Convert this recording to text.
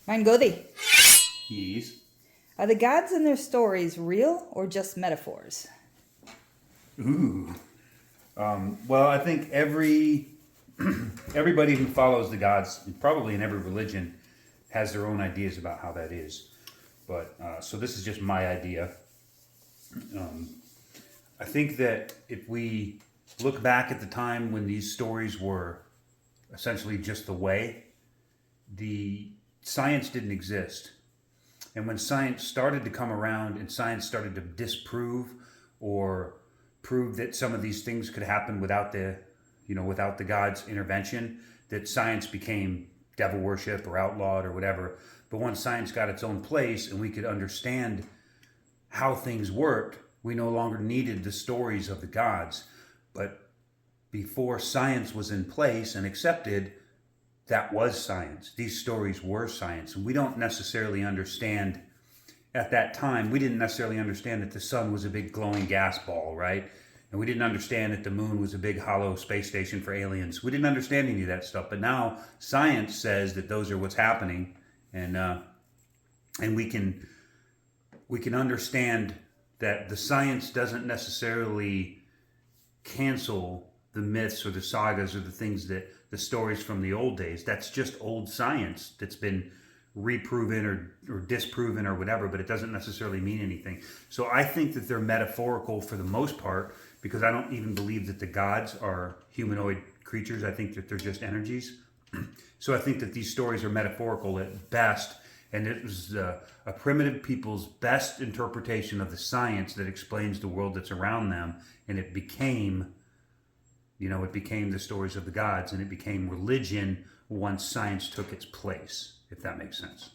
Mein Gothi. Yes. Are the gods and their stories real or just metaphors? Ooh. Well, I think everybody who follows the gods, probably in every religion, has their own ideas about how that is. But so this is just my idea. I think that if we look back at the time when these stories were essentially just the way, the science didn't exist. And when science started to come around and science started to disprove or prove that some of these things could happen without the God's intervention, that science became devil worship or outlawed or whatever. But once science got its own place and we could understand how things worked, we no longer needed the stories of the gods. But before science was in place and accepted, that was science. These stories were science. And we don't necessarily understand, at that time, we didn't necessarily understand that the sun was a big glowing gas ball, right? And we didn't understand that the moon was a big hollow space station for aliens. We didn't understand any of that stuff. But now science says that those are what's happening. And we can understand that the science doesn't necessarily cancel the myths or the sagas or the stories from the old days. That's just old science that's been reproven or disproven or whatever, but it doesn't necessarily mean anything. So I think that they're metaphorical for the most part, because I don't even believe that the gods are humanoid creatures. I think that they're just energies. So I think that these stories are metaphorical at best, and it was a primitive people's best interpretation of the science that explains the world that's around them, and it became the stories of the gods, and it became religion once science took its place, if that makes sense.